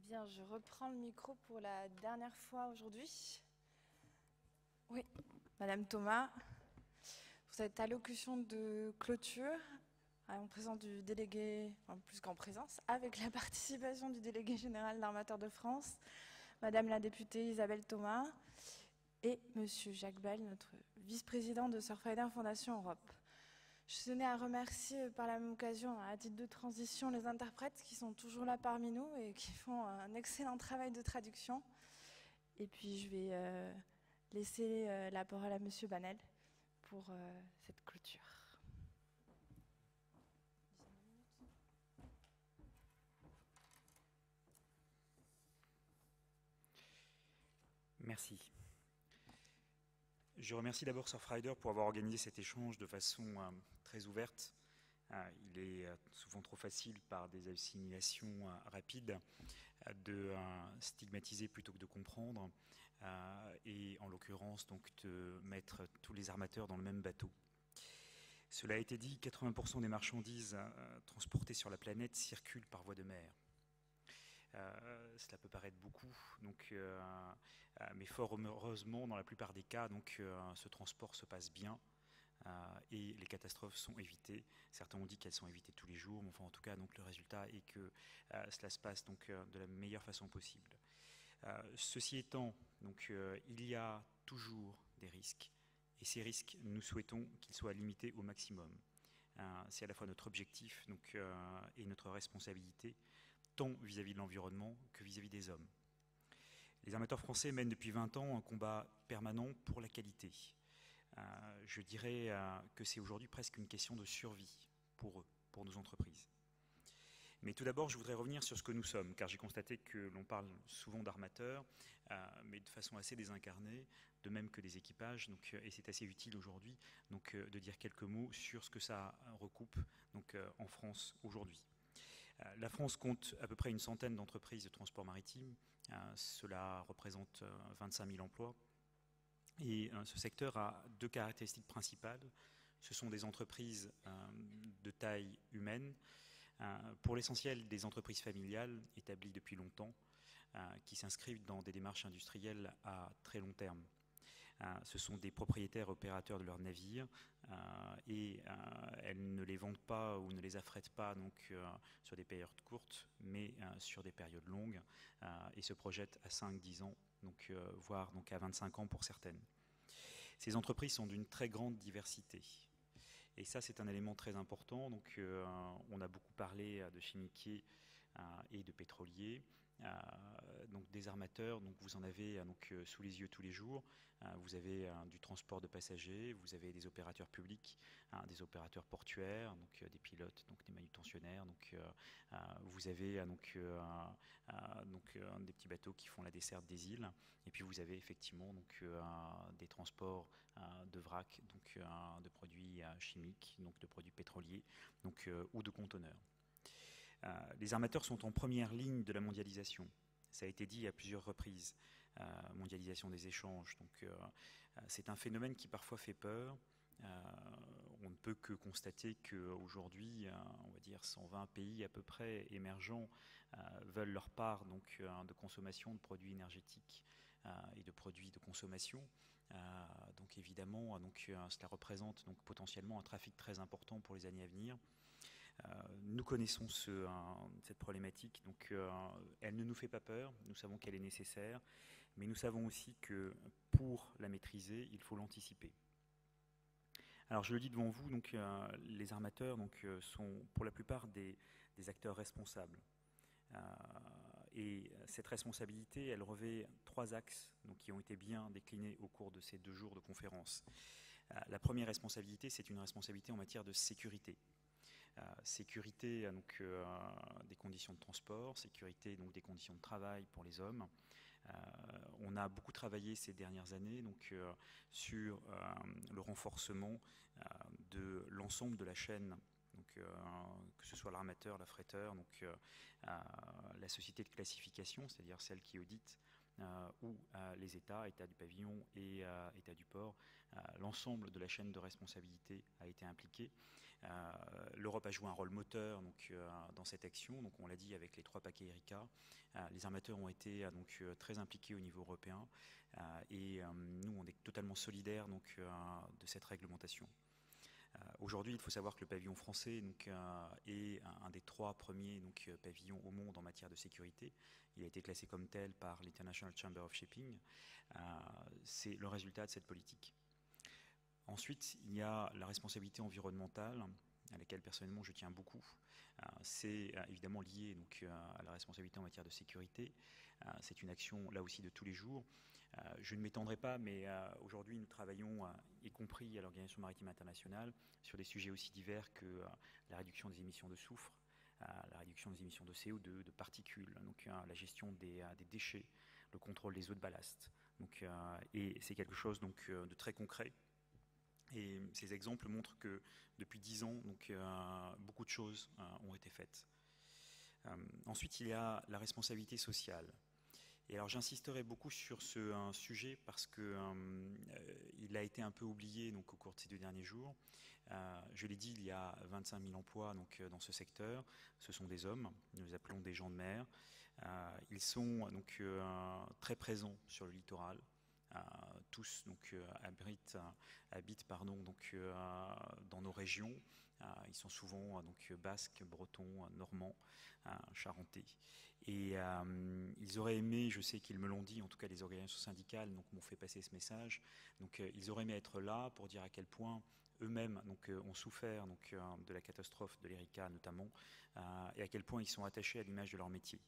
Bien, je reprends le micro pour la dernière fois aujourd'hui. Oui, Madame Thomas, pour cette allocution de clôture, en présence du délégué, en plus qu'en présence, avec la participation du délégué général d'Armateurs de France, Madame la députée Isabelle Thomas et Monsieur Jacques Bell, notre vice-président de Surfrider Fondation Europe. Je tenais à remercier par la même occasion, à titre de transition, les interprètes qui sont toujours là parmi nous et qui font un excellent travail de traduction. Et puis je vais laisser la parole à Monsieur Banel pour cette clôture. Merci. Je remercie d'abord Surfrider pour avoir organisé cet échange de façon très ouverte. Il est souvent trop facile, par des assimilations rapides, de stigmatiser plutôt que de comprendre, et en l'occurrence donc de mettre tous les armateurs dans le même bateau. Cela a été dit, 80% des marchandises transportées sur la planète circulent par voie de mer. Cela peut paraître beaucoup, mais fort heureusement, dans la plupart des cas, ce transport se passe bien et les catastrophes sont évitées. Certains ont dit qu'elles sont évitées tous les jours, mais enfin, en tout cas, le résultat est que cela se passe de la meilleure façon possible. Ceci étant, il y a toujours des risques, et ces risques, nous souhaitons qu'ils soient limités au maximum. C'est à la fois notre objectif et notre responsabilité, tant vis-à-vis de l'environnement que vis-à-vis des hommes. Les armateurs français mènent depuis 20 ans un combat permanent pour la qualité. Je dirais que c'est aujourd'hui presque une question de survie pour eux, pour nos entreprises. Mais tout d'abord, je voudrais revenir sur ce que nous sommes, car j'ai constaté que l'on parle souvent d'armateurs, mais de façon assez désincarnée, de même que des équipages, et c'est assez utile aujourd'hui de dire quelques mots sur ce que ça recoupe en France aujourd'hui. La France compte à peu près une centaine d'entreprises de transport maritime. Cela représente 25 000 emplois. Et ce secteur a deux caractéristiques principales. Ce sont des entreprises de taille humaine, pour l'essentiel des entreprises familiales établies depuis longtemps, qui s'inscrivent dans des démarches industrielles à très long terme. Ce sont des propriétaires opérateurs de leurs navires et elles ne les vendent pas ou ne les affrètent pas sur des périodes courtes, mais sur des périodes longues et se projettent à 5-10 ans, voire à 25 ans pour certaines. Ces entreprises sont d'une très grande diversité. Et ça, c'est un élément très important. On a beaucoup parlé de chimiquiers et de pétroliers. Des armateurs, vous en avez sous les yeux tous les jours. Vous avez du transport de passagers, vous avez des opérateurs publics, des opérateurs portuaires, des pilotes, des manutentionnaires. Vous avez des petits bateaux qui font la desserte des îles. Et puis vous avez effectivement des transports de vrac, de produits chimiques, de produits pétroliers, ou de conteneurs. Les armateurs sont en première ligne de la mondialisation. Ça a été dit à plusieurs reprises. Mondialisation des échanges. C'est un phénomène qui parfois fait peur. On ne peut que constater qu'aujourd'hui, on va dire 120 pays à peu près émergents veulent leur part de consommation de produits énergétiques et de produits de consommation. Évidemment, cela représente potentiellement un trafic très important pour les années à venir. Nous connaissons cette problématique, elle ne nous fait pas peur, nous savons qu'elle est nécessaire, mais nous savons aussi que pour la maîtriser, il faut l'anticiper. Alors je le dis devant vous, les armateurs sont pour la plupart des acteurs responsables. Et cette responsabilité, elle revêt 3 axes qui ont été bien déclinés au cours de ces 2 jours de conférence. La première responsabilité, c'est une responsabilité en matière de sécurité. Sécurité des conditions de transport, sécurité des conditions de travail pour les hommes. On a beaucoup travaillé ces dernières années sur le renforcement de l'ensemble de la chaîne, que ce soit l'armateur, l'affréteur, la société de classification, c'est-à-dire celle qui audite, ou les États, État du pavillon et État du port. L'ensemble de la chaîne de responsabilité a été impliqué. L'Europe a joué un rôle moteur dans cette action. Donc, on l'a dit avec les 3 paquets Erika. Les armateurs ont été très impliqués au niveau européen. Et nous, on est totalement solidaires de cette réglementation. Aujourd'hui, il faut savoir que le pavillon français est un des 3 premiers pavillons au monde en matière de sécurité. Il a été classé comme tel par l'International Chamber of Shipping. C'est le résultat de cette politique. Ensuite, il y a la responsabilité environnementale, à laquelle personnellement je tiens beaucoup. C'est évidemment lié à la responsabilité en matière de sécurité. C'est une action là aussi de tous les jours. Je ne m'étendrai pas, mais aujourd'hui nous travaillons, y compris à l'Organisation maritime internationale, sur des sujets aussi divers que la réduction des émissions de soufre, la réduction des émissions de CO2, de particules, la gestion des déchets, le contrôle des eaux de ballast. Et c'est quelque chose de très concret. Et ces exemples montrent que depuis 10 ans, beaucoup de choses ont été faites. Ensuite, il y a la responsabilité sociale. Et alors j'insisterai beaucoup sur ce sujet parce qu'il a été un peu oublié au cours de ces 2 derniers jours. Je l'ai dit, il y a 25 000 emplois dans ce secteur. Ce sont des hommes, nous les appelons des gens de mer. Ils sont très présents sur le littoral. Tous habitent dans nos régions. Ils sont souvent basques, bretons, normands, charentais. Et ils auraient aimé, je sais qu'ils me l'ont dit, en tout cas les organisations syndicales m'ont fait passer ce message, ils auraient aimé être là pour dire à quel point eux-mêmes ont souffert de la catastrophe de l'Erika notamment, et à quel point ils sont attachés à l'image de leur métier.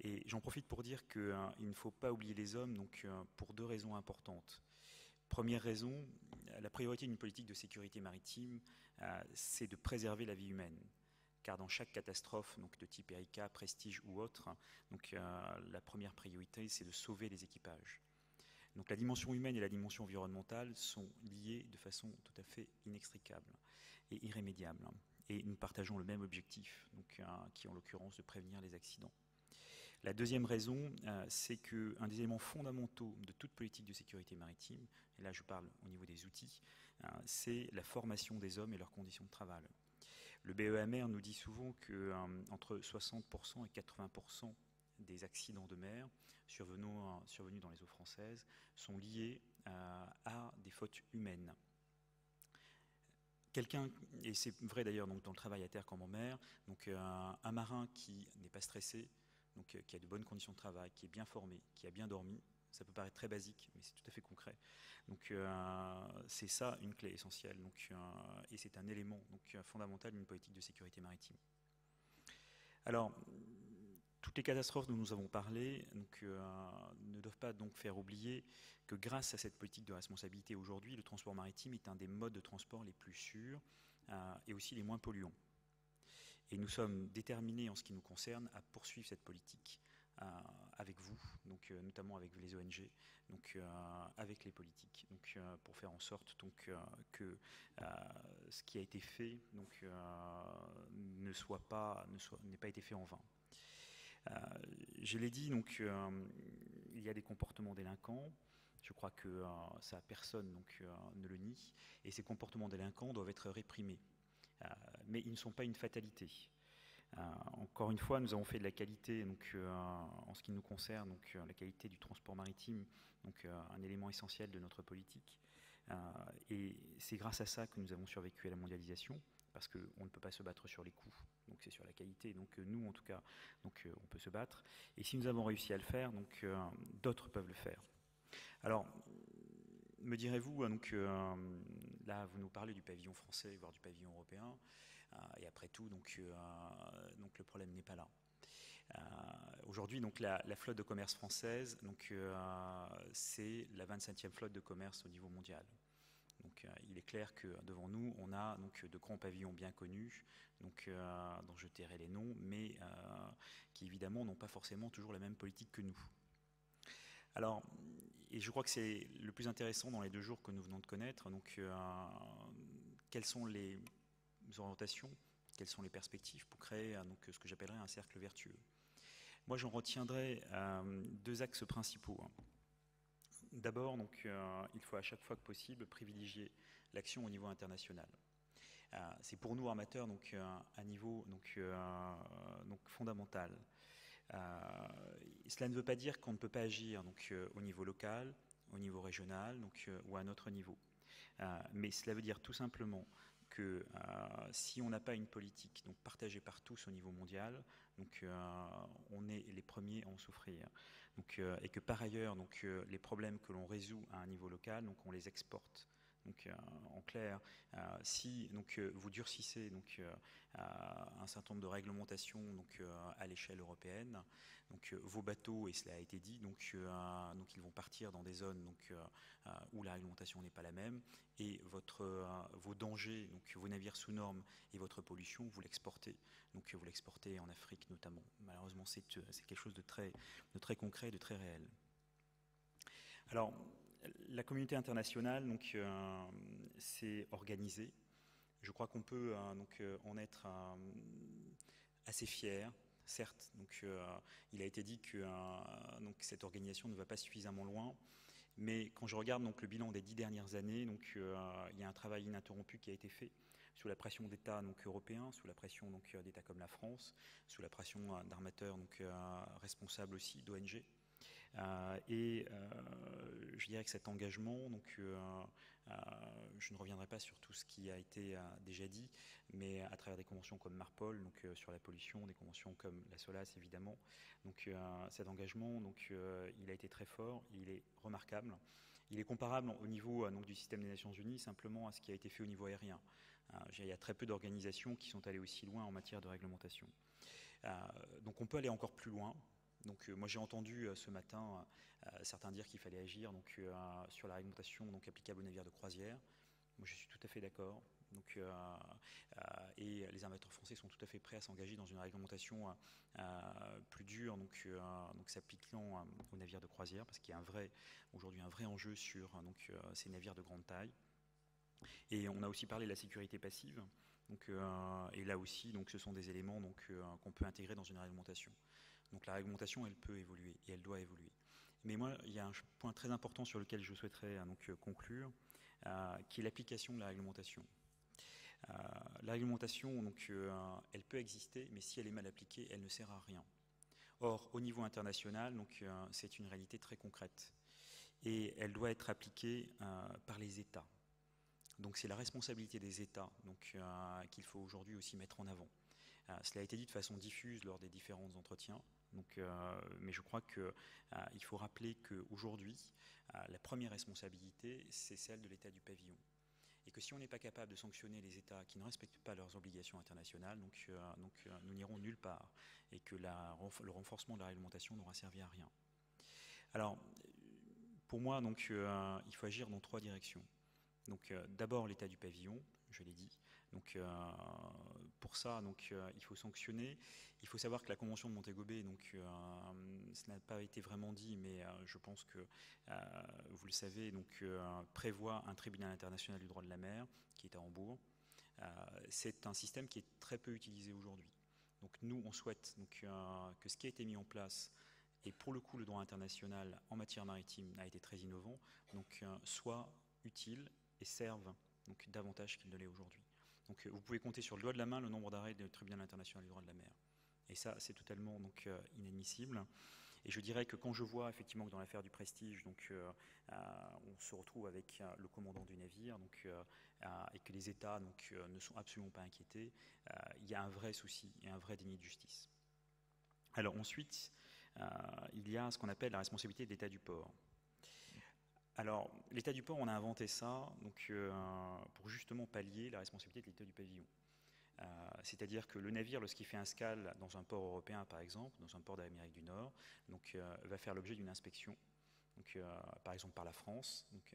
Et j'en profite pour dire qu'il ne faut pas oublier les hommes pour 2 raisons importantes. Première raison, la priorité d'une politique de sécurité maritime, c'est de préserver la vie humaine. Car dans chaque catastrophe de type Erika, Prestige ou autre, la première priorité, c'est de sauver les équipages. Donc la dimension humaine et la dimension environnementale sont liées de façon tout à fait inextricable et irrémédiable. Et nous partageons le même objectif, qui est en l'occurrence de prévenir les accidents. La deuxième raison, c'est qu'un des éléments fondamentaux de toute politique de sécurité maritime, et là je parle au niveau des outils, c'est la formation des hommes et leurs conditions de travail. Le BEMR nous dit souvent qu'entre 60% et 80% des accidents de mer survenus dans les eaux françaises sont liés à des fautes humaines. Et c'est vrai d'ailleurs dans le travail à terre comme en mer, un marin qui n'est pas stressé, qui a de bonnes conditions de travail, qui est bien formé, qui a bien dormi, ça peut paraître très basique, mais c'est tout à fait concret. C'est ça une clé essentielle, et c'est un élément fondamental d'une politique de sécurité maritime. Alors, toutes les catastrophes dont nous avons parlé ne doivent pas faire oublier que grâce à cette politique de responsabilité aujourd'hui, le transport maritime est un des modes de transport les plus sûrs et aussi les moins polluants. Et nous sommes déterminés en ce qui nous concerne à poursuivre cette politique avec vous, notamment avec les ONG, avec les politiques, pour faire en sorte que ce qui a été fait n'ait pas été fait en vain. Je l'ai dit, il y a des comportements délinquants. Je crois que ça, personne ne le nie. Et ces comportements délinquants doivent être réprimés. Mais ils ne sont pas une fatalité. Encore une fois, nous avons fait de la qualité, en ce qui nous concerne, la qualité du transport maritime, un élément essentiel de notre politique. Et c'est grâce à ça que nous avons survécu à la mondialisation, parce qu'on ne peut pas se battre sur les coûts, donc c'est sur la qualité. Nous, en tout cas, on peut se battre. Et si nous avons réussi à le faire, d'autres peuvent le faire. Alors, me direz-vous, là, vous nous parlez du pavillon français, voire du pavillon européen, et après tout, le problème n'est pas là. Aujourd'hui, la flotte de commerce française, c'est la 27e flotte de commerce au niveau mondial. Il est clair que devant nous, on a de grands pavillons bien connus, dont je tairai les noms, mais qui évidemment n'ont pas forcément toujours la même politique que nous. Alors, et je crois que c'est le plus intéressant dans les 2 jours que nous venons de connaître. Quelles sont les orientations, quelles sont les perspectives pour créer ce que j'appellerais un cercle vertueux? Moi, j'en retiendrai 2 axes principaux. D'abord, il faut à chaque fois que possible privilégier l'action au niveau international. C'est pour nous armateurs donc un niveau donc fondamental. Cela ne veut pas dire qu'on ne peut pas agir donc au niveau local, au niveau régional donc ou à un autre niveau. Mais cela veut dire tout simplement que si on n'a pas une politique donc partagée par tous au niveau mondial, donc on est les premiers à en souffrir. Donc, et que par ailleurs, donc les problèmes que l'on résout à un niveau local, donc on les exporte. Donc, en clair, si donc, vous durcissez donc, un certain nombre de réglementations donc, à l'échelle européenne, donc, vos bateaux, et cela a été dit, donc ils vont partir dans des zones donc, où la réglementation n'est pas la même, et vos dangers, donc, vos navires sous normes et votre pollution, vous l'exportez. Donc vous l'exportez en Afrique notamment. Malheureusement, c'est quelque chose de très concret, de très réel. Alors, la communauté internationale donc, s'est organisée. Je crois qu'on peut donc, en être assez fier. Certes, donc, il a été dit que donc, cette organisation ne va pas suffisamment loin, mais quand je regarde donc, le bilan des 10 dernières années, donc, il y a un travail ininterrompu qui a été fait sous la pression d'États européens, sous la pression d'États comme la France, sous la pression d'armateurs responsables aussi d'ONG. Et je dirais que cet engagement, donc, je ne reviendrai pas sur tout ce qui a été déjà dit, mais à travers des conventions comme Marpol, donc, sur la pollution, des conventions comme la SOLAS évidemment, donc, cet engagement, donc, il a été très fort, il est remarquable. Il est comparable au niveau donc, du système des Nations Unies simplement à ce qui a été fait au niveau aérien. Il y a très peu d'organisations qui sont allées aussi loin en matière de réglementation. Donc on peut aller encore plus loin. Donc moi j'ai entendu ce matin certains dire qu'il fallait agir donc, sur la réglementation donc, applicable aux navires de croisière. Moi je suis tout à fait d'accord. Donc, et les armateurs français sont tout à fait prêts à s'engager dans une réglementation plus dure, donc s'appliquant aux navires de croisière, parce qu'il y a aujourd'hui un vrai enjeu sur donc, ces navires de grande taille. Et on a aussi parlé de la sécurité passive. Donc, et là aussi, donc, ce sont des éléments donc, qu'on peut intégrer dans une réglementation. Donc la réglementation, elle peut évoluer et elle doit évoluer. Mais moi, il y a un point très important sur lequel je souhaiterais donc, conclure, qui est l'application de la réglementation. La réglementation, donc, elle peut exister, mais si elle est mal appliquée, elle ne sert à rien. Or, au niveau international, donc, c'est une réalité très concrète. Et elle doit être appliquée par les États. Donc c'est la responsabilité des États donc, qu'il faut aujourd'hui aussi mettre en avant. Cela a été dit de façon diffuse lors des différents entretiens, donc, mais je crois qu'il faut rappeler qu'aujourd'hui, la première responsabilité, c'est celle de l'État du pavillon. Et que si on n'est pas capable de sanctionner les États qui ne respectent pas leurs obligations internationales, donc, nous n'irons nulle part, et que le renforcement de la réglementation n'aura servi à rien. Alors, pour moi, donc, il faut agir dans 3 directions. Donc d'abord l'état du pavillon, je l'ai dit. Donc pour ça, donc il faut sanctionner. Il faut savoir que la convention de Montego Bay, donc ce n'a pas été vraiment dit, mais je pense que vous le savez, donc prévoit un tribunal international du droit de la mer qui est à Hambourg. C'est un système qui est très peu utilisé aujourd'hui. Donc nous, on souhaite donc, que ce qui a été mis en place, et pour le coup le droit international en matière maritime a été très innovant, donc soit utile et servent donc, davantage qu'il ne l'est aujourd'hui. Donc vous pouvez compter sur le doigt de la main le nombre d'arrêts du tribunal international du droit de la mer. Et ça, c'est totalement donc, inadmissible. Et je dirais que quand je vois effectivement que dans l'affaire du Prestige, donc, on se retrouve avec le commandant du navire donc, et que les États donc, ne sont absolument pas inquiétés, il y a un vrai souci et un vrai déni de justice. Alors ensuite, il y a ce qu'on appelle la responsabilité de l'État du port. Alors, l'État du port, on a inventé ça donc, pour justement pallier la responsabilité de l'État du pavillon. C'est-à-dire que le navire, lorsqu'il fait un escale dans un port européen, par exemple, dans un port d'Amérique du Nord, donc, va faire l'objet d'une inspection, donc, par exemple par la France, donc,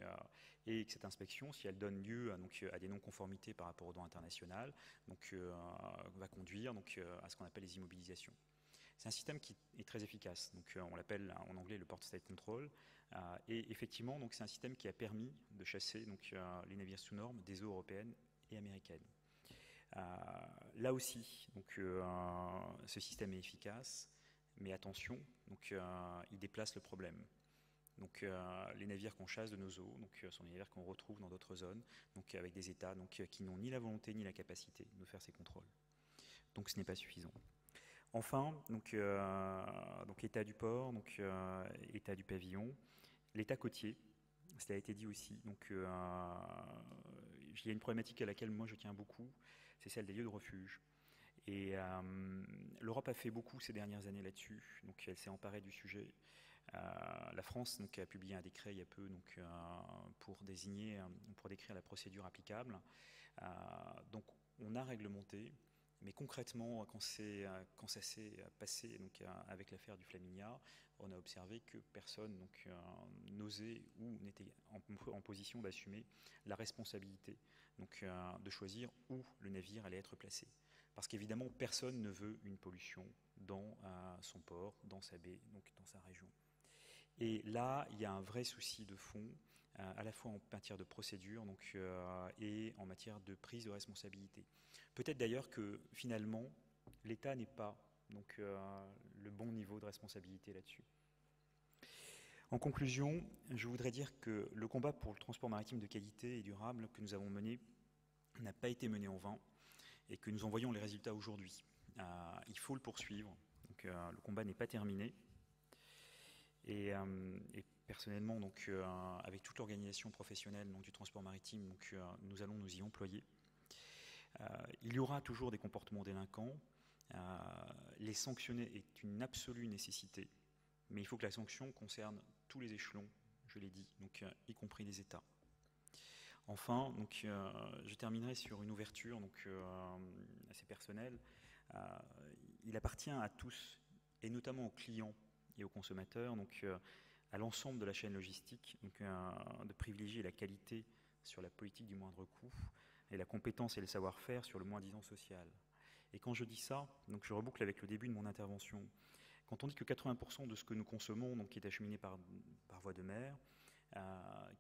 et que cette inspection, si elle donne lieu donc, à des non-conformités par rapport au droit international, donc, va conduire donc, à ce qu'on appelle les immobilisations. C'est un système qui est très efficace, donc, on l'appelle en anglais le Port State Control, et effectivement, donc, c'est un système qui a permis de chasser donc, les navires sous normes des eaux européennes et américaines. Là aussi, donc, ce système est efficace, mais attention, donc, il déplace le problème. Donc les navires qu'on chasse de nos eaux sont des navires qu'on retrouve dans d'autres zones, donc avec des États qui n'ont ni la volonté ni la capacité de faire ces contrôles. Donc ce n'est pas suffisant. Enfin, état du port, état du pavillon, l'état côtier, cela a été dit aussi. Donc il y a une problématique à laquelle moi je tiens beaucoup, c'est celle des lieux de refuge. Et l'Europe a fait beaucoup ces dernières années là-dessus, donc elle s'est emparée du sujet. La France a publié un décret il y a peu pour décrire la procédure applicable. Donc on a réglementé, mais concrètement, quand ça s'est passé avec l'affaire du Flaminia, on a observé que personne n'osait ou n'était en position d'assumer la responsabilité, de choisir où le navire allait être placé. Parce qu'évidemment, personne ne veut une pollution dans son port, dans sa baie, dans sa région. Et là, il y a un vrai souci de fond, à la fois en matière de procédure et en matière de prise de responsabilité. Peut-être d'ailleurs que finalement, l'État n'est pas le bon niveau de responsabilité là-dessus. En conclusion, je voudrais dire que le combat pour le transport maritime de qualité et durable que nous avons mené n'a pas été mené en vain et que nous en voyons les résultats aujourd'hui. Il faut le poursuivre. Le combat n'est pas terminé. Et personnellement, avec toute l'organisation professionnelle du transport maritime, nous allons nous y employer. Il y aura toujours des comportements délinquants. Les sanctionner est une absolue nécessité, mais il faut que la sanction concerne tous les échelons, je l'ai dit, y compris les États. Enfin, je terminerai sur une ouverture assez personnelle. Il appartient à tous, et notamment aux clients et aux consommateurs, à l'ensemble de la chaîne logistique, de privilégier la qualité sur la politique du moindre coût et la compétence et le savoir-faire sur le moins-disant social. Et quand je dis ça, je reboucle avec le début de mon intervention. Quand on dit que 80% de ce que nous consommons est acheminé par voie de mer,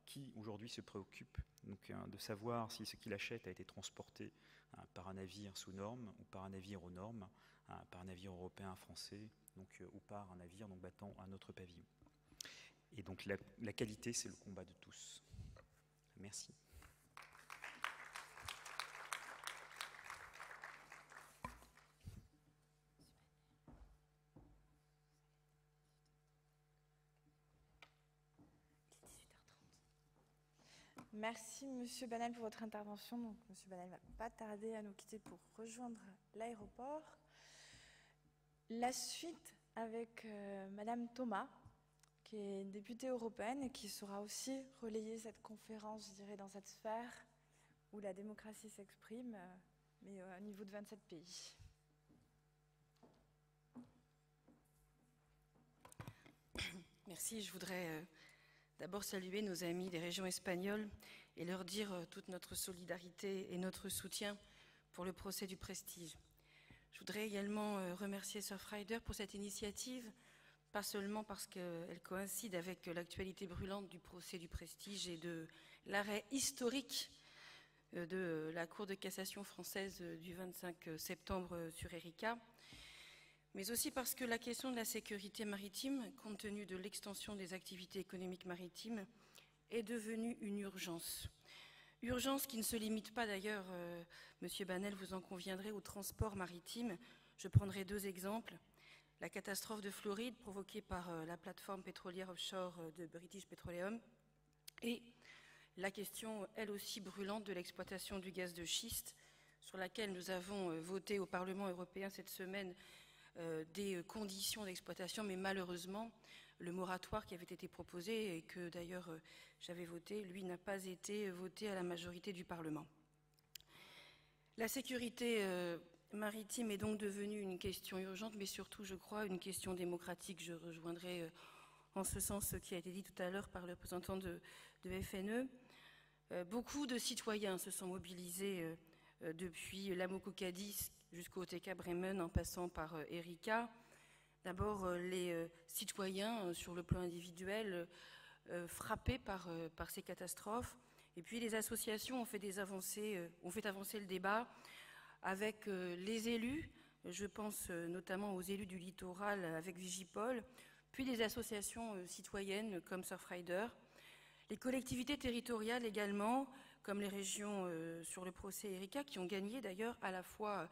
qui aujourd'hui se préoccupe de savoir si ce qu'il achète a été transporté par un navire sous normes ou par un navire aux normes, par un navire européen, français, ou par un navire battant un autre pavillon. Et donc la qualité, c'est le combat de tous. Merci. Merci Monsieur Banal pour votre intervention. Donc, Monsieur Banal ne va pas tarder à nous quitter pour rejoindre l'aéroport. La suite avec Madame Thomas, qui est députée européenne et qui saura aussi relayer cette conférence, je dirais, dans cette sphère où la démocratie s'exprime, mais au niveau de 27 pays. Merci. Je voudrais d'abord saluer nos amis des régions espagnoles et leur dire toute notre solidarité et notre soutien pour le procès du Prestige. Je voudrais également remercier Surfrider pour cette initiative, pas seulement parce qu'elle coïncide avec l'actualité brûlante du procès du Prestige et de l'arrêt historique de la Cour de cassation française du 25 septembre sur Erika, mais aussi parce que la question de la sécurité maritime, compte tenu de l'extension des activités économiques maritimes, est devenue une urgence. Urgence qui ne se limite pas d'ailleurs, Monsieur Banel, vous en conviendrez, au transport maritime. Je prendrai deux exemples. La catastrophe de Floride provoquée par la plateforme pétrolière offshore de British Petroleum et la question, elle aussi brûlante, de l'exploitation du gaz de schiste, sur laquelle nous avons voté au Parlement européen cette semaine des conditions d'exploitation, mais malheureusement, le moratoire qui avait été proposé et que d'ailleurs j'avais voté, lui, n'a pas été voté à la majorité du Parlement. La sécurité maritime est donc devenue une question urgente, mais surtout, je crois, une question démocratique. Je rejoindrai en ce sens ce qui a été dit tout à l'heure par le représentant de FNE. Beaucoup de citoyens se sont mobilisés depuis l'Amoco-Cadiz jusqu'au TK Bremen en passant par Erika. D'abord, les citoyens, sur le plan individuel, frappés par ces catastrophes. Et puis, les associations ont fait avancer le débat avec les élus. Je pense notamment aux élus du littoral avec Vigipol, puis des associations citoyennes comme Surfrider, les collectivités territoriales également, comme les régions sur le procès Erika, qui ont gagné d'ailleurs à la fois,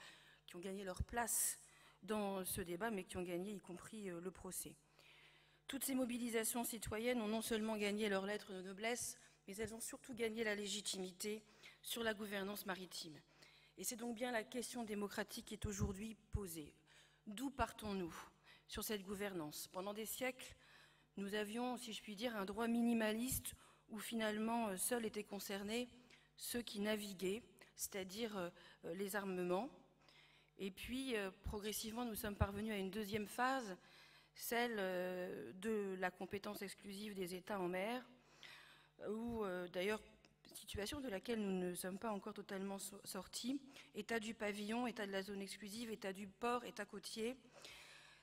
qui ont gagné leur place dans ce débat, mais qui ont gagné y compris le procès. Toutes ces mobilisations citoyennes ont non seulement gagné leur lettre de noblesse, mais elles ont surtout gagné la légitimité sur la gouvernance maritime. Et c'est donc bien la question démocratique qui est aujourd'hui posée. D'où partons-nous sur cette gouvernance? Pendant des siècles, nous avions, si je puis dire, un droit minimaliste où finalement seuls étaient concernés ceux qui naviguaient, c'est-à-dire les armements. Et puis, progressivement, nous sommes parvenus à une deuxième phase, celle de la compétence exclusive des États en mer, où d'ailleurs, situation de laquelle nous ne sommes pas encore totalement sortis, État du pavillon, État de la zone exclusive, État du port, État côtier,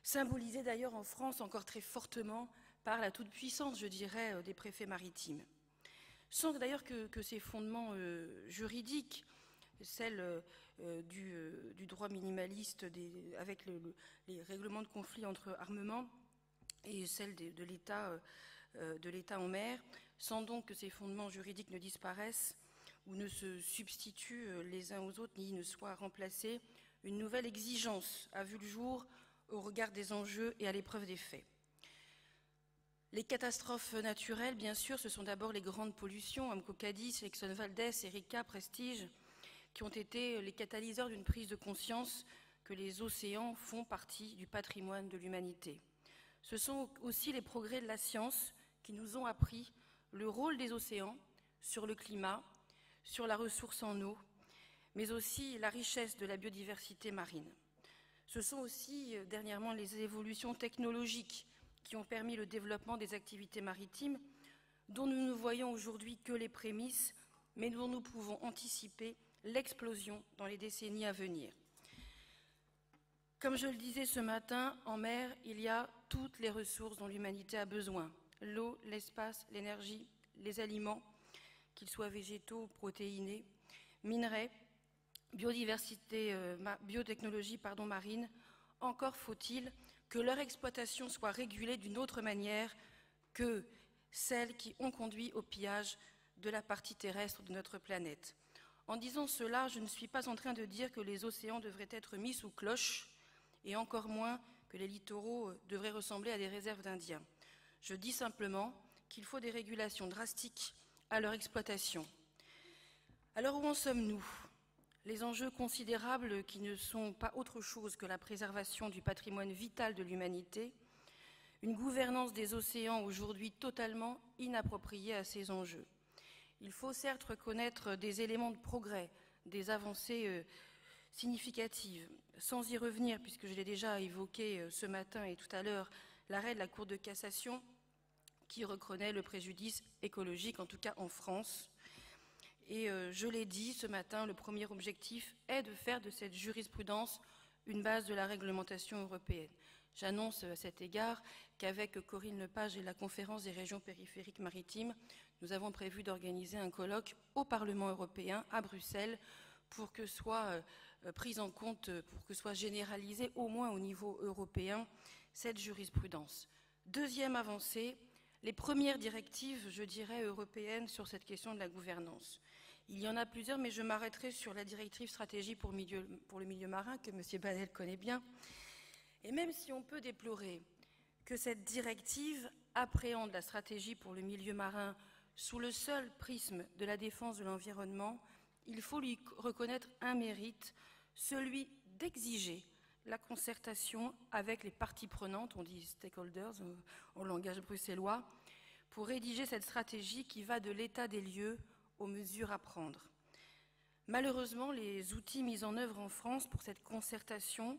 symbolisé d'ailleurs en France encore très fortement par la toute-puissance, je dirais, des préfets maritimes. Sans d'ailleurs que ces fondements juridiques, celle du droit minimaliste avec les règlements de conflit entre armements et celle de l'État en mer, sans donc que ces fondements juridiques ne disparaissent ou ne se substituent les uns aux autres, ni ne soient remplacés, une nouvelle exigence a vu le jour au regard des enjeux et à l'épreuve des faits. Les catastrophes naturelles, bien sûr, ce sont d'abord les grandes pollutions, Amco Cadiz, Exxon Valdez, Erika, Prestige, qui ont été les catalyseurs d'une prise de conscience que les océans font partie du patrimoine de l'humanité. Ce sont aussi les progrès de la science qui nous ont appris le rôle des océans sur le climat, sur la ressource en eau, mais aussi la richesse de la biodiversité marine. Ce sont aussi, dernièrement, les évolutions technologiques qui ont permis le développement des activités maritimes, dont nous ne voyons aujourd'hui que les prémices, mais dont nous pouvons anticiper l'explosion dans les décennies à venir. Comme je le disais ce matin, en mer, il y a toutes les ressources dont l'humanité a besoin. L'eau, l'espace, l'énergie, les aliments, qu'ils soient végétaux ou protéinés, minerais, biotechnologie marine. Encore faut-il que leur exploitation soit régulée d'une autre manière que celles qui ont conduit au pillage de la partie terrestre de notre planète. En disant cela, je ne suis pas en train de dire que les océans devraient être mis sous cloche, et encore moins que les littoraux devraient ressembler à des réserves d'Indiens. Je dis simplement qu'il faut des régulations drastiques à leur exploitation. Alors où en sommes-nous? Les enjeux considérables qui ne sont pas autre chose que la préservation du patrimoine vital de l'humanité, une gouvernance des océans aujourd'hui totalement inappropriée à ces enjeux. Il faut certes reconnaître des éléments de progrès, des avancées significatives, sans y revenir, puisque je l'ai déjà évoqué ce matin et tout à l'heure, l'arrêt de la Cour de cassation qui reconnaît le préjudice écologique, en tout cas en France. Et je l'ai dit ce matin, le premier objectif est de faire de cette jurisprudence une base de la réglementation européenne. J'annonce à cet égard qu'avec Corinne Lepage et la Conférence des régions périphériques maritimes, nous avons prévu d'organiser un colloque au Parlement européen, à Bruxelles, pour que soit prise en compte, pour que soit généralisée, au moins au niveau européen, cette jurisprudence. Deuxième avancée, les premières directives, je dirais, européennes sur cette question de la gouvernance. Il y en a plusieurs, mais je m'arrêterai sur la directive stratégie pour le milieu marin, que M. Badel connaît bien. Et même si on peut déplorer que cette directive appréhende la stratégie pour le milieu marin sous le seul prisme de la défense de l'environnement, il faut lui reconnaître un mérite, celui d'exiger la concertation avec les parties prenantes, on dit stakeholders en langage bruxellois, pour rédiger cette stratégie qui va de l'état des lieux aux mesures à prendre. Malheureusement, les outils mis en œuvre en France pour cette concertation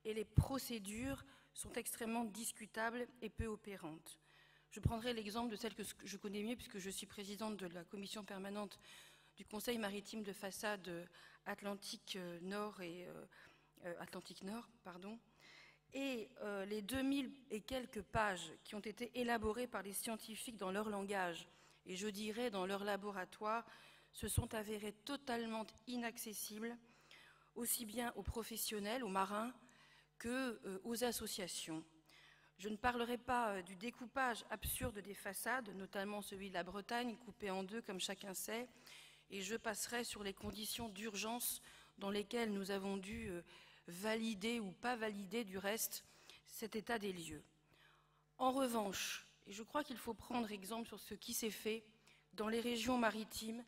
et les procédures sont extrêmement discutables et peu opérantes. Je prendrai l'exemple de celle que je connais mieux puisque je suis présidente de la commission permanente du Conseil maritime de façade Atlantique Nord et Et les 2000 et quelques pages qui ont été élaborées par les scientifiques dans leur langage, et je dirais dans leur laboratoire, se sont avérées totalement inaccessibles, aussi bien aux professionnels, aux marins, qu'aux associations. Je ne parlerai pas du découpage absurde des façades, notamment celui de la Bretagne, coupé en deux comme chacun sait, et je passerai sur les conditions d'urgence dans lesquelles nous avons dû valider ou pas valider du reste cet état des lieux. En revanche, et je crois qu'il faut prendre exemple sur ce qui s'est fait dans les régions maritimes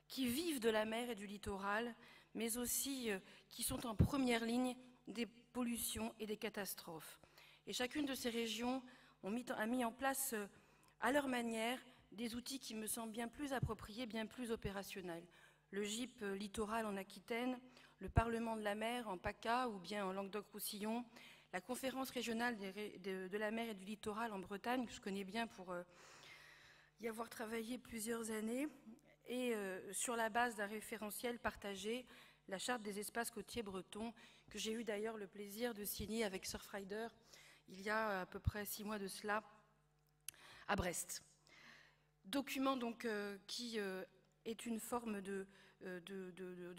qui vivent de la mer et du littoral, mais aussi qui sont en première ligne des pollutions et des catastrophes. Et chacune de ces régions a mis en place, à leur manière, des outils qui me semblent bien plus appropriés, bien plus opérationnels. Le GIP littoral en Aquitaine, le Parlement de la mer en PACA ou bien en Languedoc-Roussillon, la conférence régionale de la mer et du littoral en Bretagne, que je connais bien pour y avoir travaillé plusieurs années, et sur la base d'un référentiel partagé, la charte des espaces côtiers bretons, que j'ai eu d'ailleurs le plaisir de signer avec Surfrider il y a à peu près 6 mois de cela, à Brest. Document donc qui est une forme de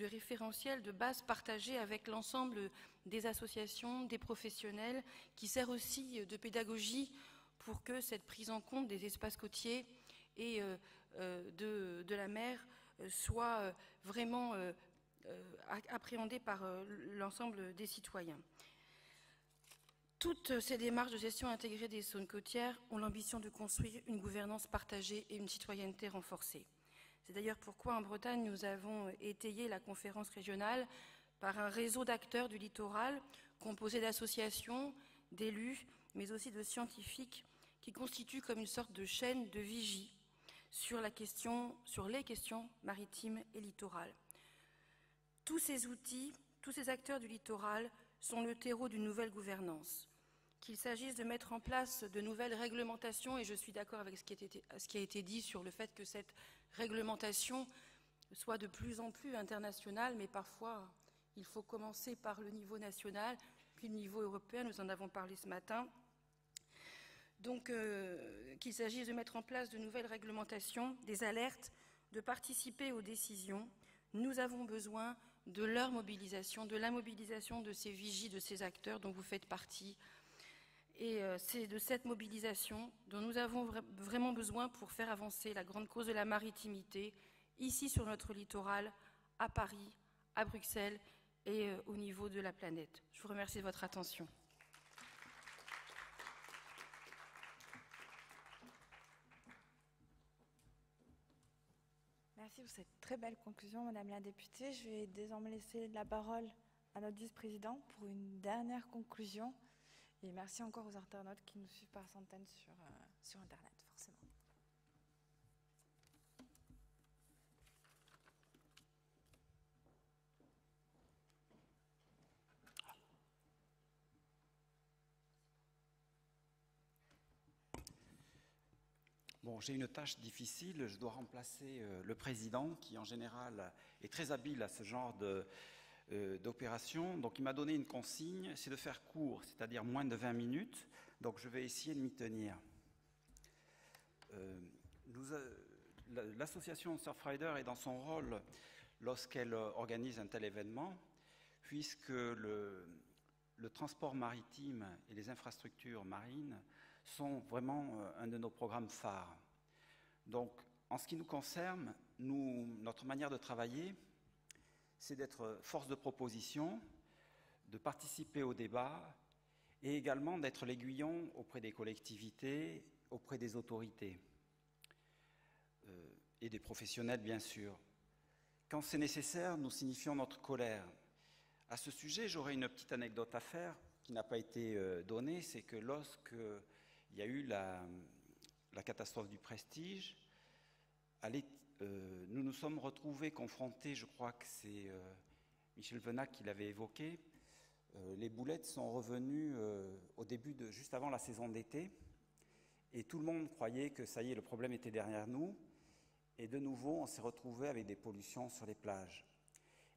référentiel, de base partagée avec l'ensemble des associations, des professionnels, qui sert aussi de pédagogie pour que cette prise en compte des espaces côtiers et de la mer soit vraiment appréhendée par l'ensemble des citoyens. Toutes ces démarches de gestion intégrée des zones côtières ont l'ambition de construire une gouvernance partagée et une citoyenneté renforcée. C'est d'ailleurs pourquoi en Bretagne, nous avons étayé la conférence régionale par un réseau d'acteurs du littoral composé d'associations, d'élus, mais aussi de scientifiques qui constituent comme une sorte de chaîne de vigie sur les questions maritimes et littorales. Tous ces outils, tous ces acteurs du littoral sont le terreau d'une nouvelle gouvernance. Qu'il s'agisse de mettre en place de nouvelles réglementations, et je suis d'accord avec ce qui a été dit sur le fait que cette réglementation soit de plus en plus internationale, mais parfois il faut commencer par le niveau national, puis le niveau européen, nous en avons parlé ce matin. Donc qu'il s'agisse de mettre en place de nouvelles réglementations, des alertes, de participer aux décisions, nous avons besoin de leur mobilisation, de la mobilisation de ces vigies, de ces acteurs dont vous faites partie. Et c'est de cette mobilisation dont nous avons vraiment besoin pour faire avancer la grande cause de la maritimité, ici sur notre littoral, à Paris, à Bruxelles et au niveau de la planète. Je vous remercie de votre attention. Merci pour cette très belle conclusion, Madame la députée. Je vais désormais laisser la parole à notre vice-président pour une dernière conclusion. Et merci encore aux internautes qui nous suivent par centaines sur Internet, forcément. Bon, j'ai une tâche difficile, je dois remplacer le président qui en général est très habile à ce genre d'opération. Donc il m'a donné une consigne, c'est de faire court, c'est-à-dire moins de 20 minutes. Donc je vais essayer de m'y tenir. L'association Surfrider est dans son rôle lorsqu'elle organise un tel événement, puisque le transport maritime et les infrastructures marines sont vraiment un de nos programmes phares. Donc, en ce qui nous concerne, notre manière de travailler, c'est d'être force de proposition, de participer au débat et également d'être l'aiguillon auprès des collectivités, auprès des autorités et des professionnels, bien sûr. Quand c'est nécessaire, nous signifions notre colère. À ce sujet, j'aurais une petite anecdote à faire qui n'a pas été donnée, c'est que lorsque il y a eu la catastrophe du Prestige, nous nous sommes retrouvés confrontés, je crois que c'est Michel Venac qui l'avait évoqué, les boulettes sont revenues juste avant la saison d'été, et tout le monde croyait que ça y est, le problème était derrière nous, et de nouveau on s'est retrouvé avec des pollutions sur les plages.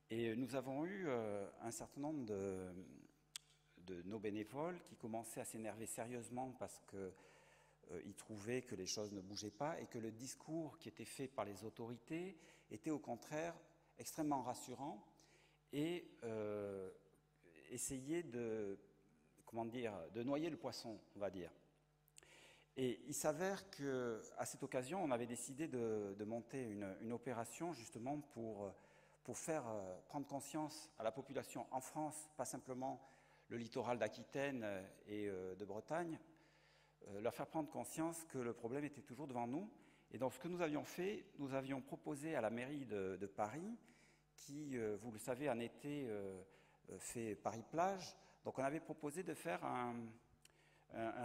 Et nous avons eu un certain nombre de nos bénévoles qui commençaient à s'énerver sérieusement parce qu'ils trouvaient que les choses ne bougeaient pas et que le discours qui était fait par les autorités était au contraire extrêmement rassurant et essayait de comment dire, de noyer le poisson, on va dire. Et il s'avère qu'à cette occasion, on avait décidé de monter une opération justement pour faire prendre conscience à la population en France, pas simplement le littoral d'Aquitaine et de Bretagne, leur faire prendre conscience que le problème était toujours devant nous. Et donc ce que nous avions fait, nous avions proposé à la mairie de Paris, qui, vous le savez, en été fait Paris-Plage, donc on avait proposé de faire un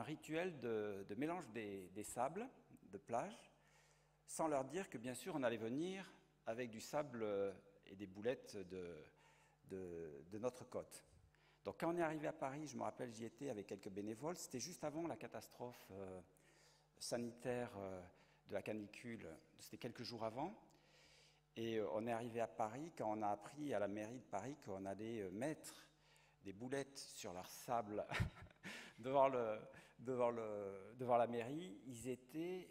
rituel de mélange des sables de plage, sans leur dire que bien sûr on allait venir avec du sable et des boulettes de notre côte. Donc quand on est arrivé à Paris, je me rappelle, j'y étais avec quelques bénévoles, c'était juste avant la catastrophe sanitaire de la canicule, c'était quelques jours avant, et on est arrivé à Paris quand on a appris à la mairie de Paris qu'on allait mettre des boulettes sur leur sable devant la mairie. Ils étaient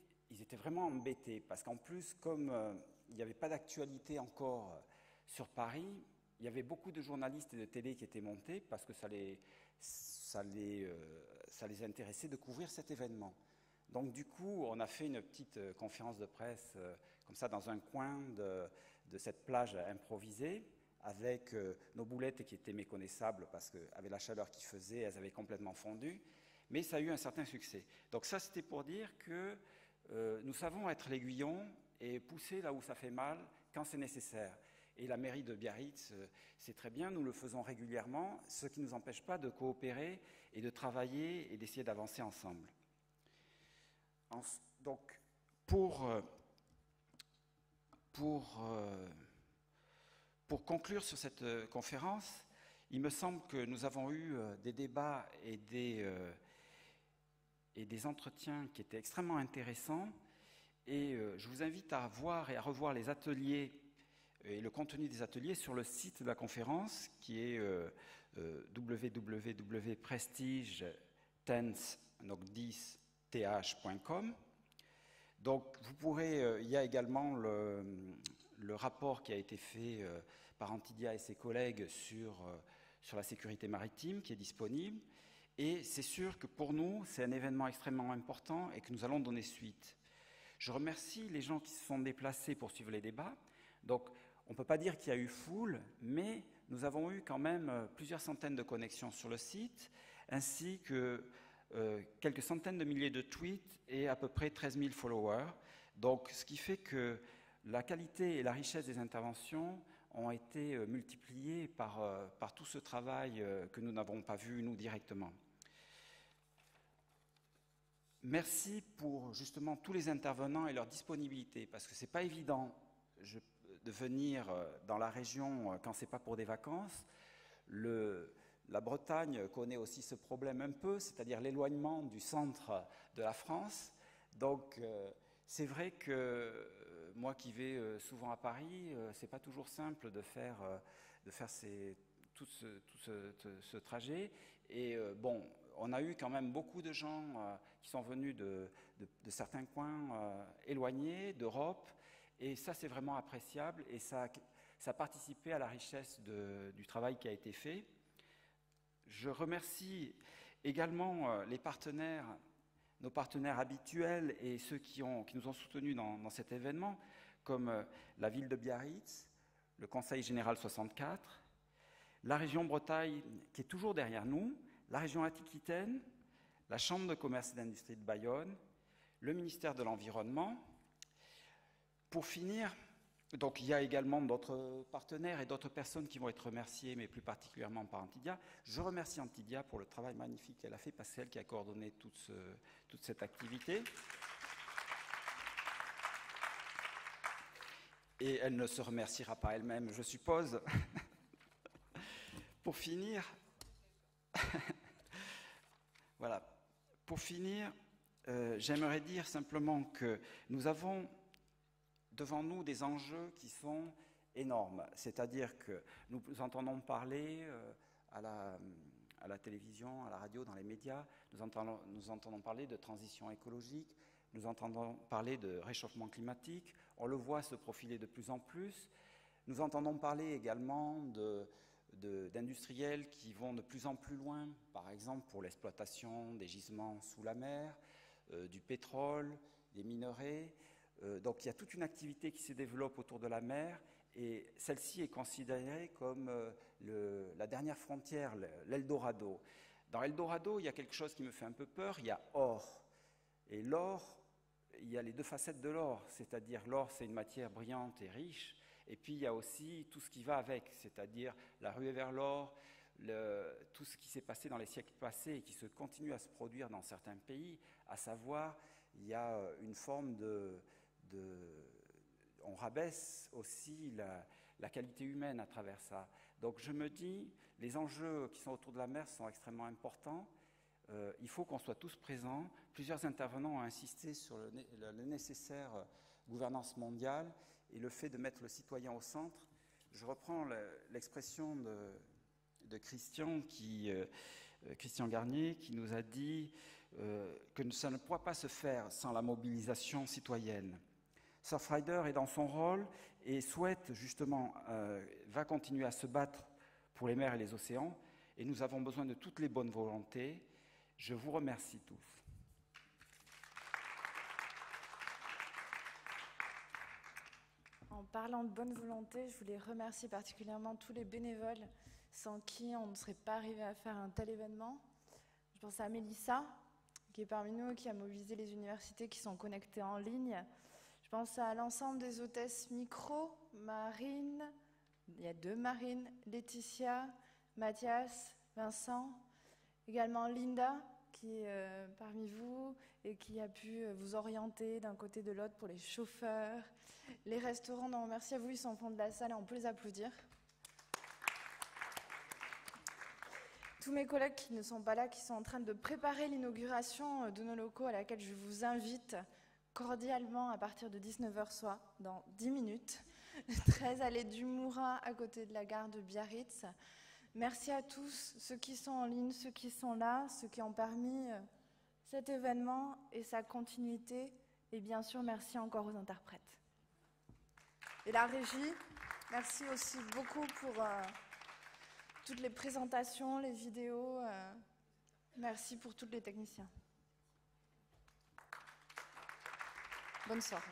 vraiment embêtés, parce qu'en plus, comme il n'y avait pas d'actualité encore sur Paris, il y avait beaucoup de journalistes et de télé qui étaient montés, parce que ça les intéressait de couvrir cet événement. Donc du coup, on a fait une petite conférence de presse, comme ça, dans un coin de cette plage improvisée, avec nos boulettes qui étaient méconnaissables, parce qu'avec la chaleur qu'il faisait, elles avaient complètement fondu, mais ça a eu un certain succès. Donc ça, c'était pour dire que nous savons être l'aiguillon et pousser là où ça fait mal, quand c'est nécessaire. Et la mairie de Biarritz, c'est très bien, nous le faisons régulièrement, ce qui ne nous empêche pas de coopérer et de travailler et d'essayer d'avancer ensemble. Donc, pour conclure sur cette conférence, il me semble que nous avons eu des débats et des entretiens qui étaient extrêmement intéressants. Et je vous invite à voir et à revoir les ateliers et le contenu des ateliers sur le site de la conférence, qui est www.prestige10th.com. Donc, vous pourrez, il y a également le rapport qui a été fait par Antidia et ses collègues sur la sécurité maritime, qui est disponible. Et c'est sûr que pour nous, c'est un événement extrêmement important et que nous allons donner suite. Je remercie les gens qui se sont déplacés pour suivre les débats. Donc, on ne peut pas dire qu'il y a eu foule, mais nous avons eu quand même plusieurs centaines de connexions sur le site, ainsi que quelques centaines de milliers de tweets et à peu près 13 000 followers. Donc, ce qui fait que la qualité et la richesse des interventions ont été multipliées par tout ce travail que nous n'avons pas vu, nous, directement. Merci pour justement tous les intervenants et leur disponibilité, parce que ce n'est pas évident de venir dans la région quand ce n'est pas pour des vacances. La Bretagne connaît aussi ce problème un peu, c'est-à-dire l'éloignement du centre de la France. Donc, c'est vrai que moi qui vais souvent à Paris, ce n'est pas toujours simple de faire tout ce trajet. Et bon, on a eu quand même beaucoup de gens qui sont venus de certains coins éloignés d'Europe. Et ça, c'est vraiment appréciable et ça a participé à la richesse du travail qui a été fait. Je remercie également les partenaires, nos partenaires habituels et ceux qui nous ont soutenus dans cet événement, comme la ville de Biarritz, le Conseil général 64, la région Bretagne qui est toujours derrière nous, la région Aquitaine, la Chambre de commerce et d'industrie de Bayonne, le ministère de l'Environnement. Pour finir, donc il y a également d'autres partenaires et d'autres personnes qui vont être remerciées, mais plus particulièrement par Antidia. Je remercie Antidia pour le travail magnifique qu'elle a fait, parce que c'est elle qui a coordonné toute cette activité. Et elle ne se remerciera pas elle-même, je suppose. Pour finir, voilà. Pour finir, j'aimerais dire simplement que nous avons devant nous des enjeux qui sont énormes. C'est-à-dire que nous entendons parler à la télévision, à la radio, dans les médias, nous entendons parler de transition écologique, nous entendons parler de réchauffement climatique, on le voit se profiler de plus en plus. Nous entendons parler également d'industriels qui vont de plus en plus loin, par exemple pour l'exploitation des gisements sous la mer, du pétrole, des minerais. Donc il y a toute une activité qui se développe autour de la mer et celle-ci est considérée comme la dernière frontière, l'Eldorado. Dans Eldorado, il y a quelque chose qui me fait un peu peur, il y a or. Et l'or, il y a les deux facettes de l'or, c'est-à-dire l'or c'est une matière brillante et riche, et puis il y a aussi tout ce qui va avec, c'est-à-dire la ruée vers l'or, tout ce qui s'est passé dans les siècles passés et qui se continue à se produire dans certains pays, à savoir, il y a une forme on rabaisse aussi la qualité humaine à travers ça. Donc je me dis, les enjeux qui sont autour de la mer sont extrêmement importants. Il faut qu'on soit tous présents. Plusieurs intervenants ont insisté sur le nécessaire gouvernance mondiale et le fait de mettre le citoyen au centre. Je reprends l'expression de Christian Garnier qui nous a dit que ça ne pourra pas se faire sans la mobilisation citoyenne. Surfrider est dans son rôle et souhaite justement, va continuer à se battre pour les mers et les océans et nous avons besoin de toutes les bonnes volontés. Je vous remercie tous. En parlant de bonne volonté, je voulais remercier particulièrement tous les bénévoles sans qui on ne serait pas arrivé à faire un tel événement. Je pense à Mélissa, qui est parmi nous, qui a mobilisé les universités qui sont connectées en ligne. Je pense à l'ensemble des hôtesses micro, Marine, il y a 2 Marines, Laetitia, Mathias, Vincent, également Linda, qui est parmi vous et qui a pu vous orienter d'un côté de l'autre pour les chauffeurs. Les restaurants, non, merci à vous, ils sont au fond de la salle et on peut les applaudir. Tous mes collègues qui ne sont pas là, qui sont en train de préparer l'inauguration de nos locaux à laquelle je vous invite cordialement à partir de 19h, soit dans 10 minutes, 13 allée du Mourin à côté de la gare de Biarritz. Merci à tous, ceux qui sont en ligne, ceux qui sont là, ceux qui ont permis cet événement et sa continuité. Et bien sûr, merci encore aux interprètes. Et la régie, merci aussi beaucoup pour toutes les présentations, les vidéos. Merci pour tous les techniciens. Bonne soirée.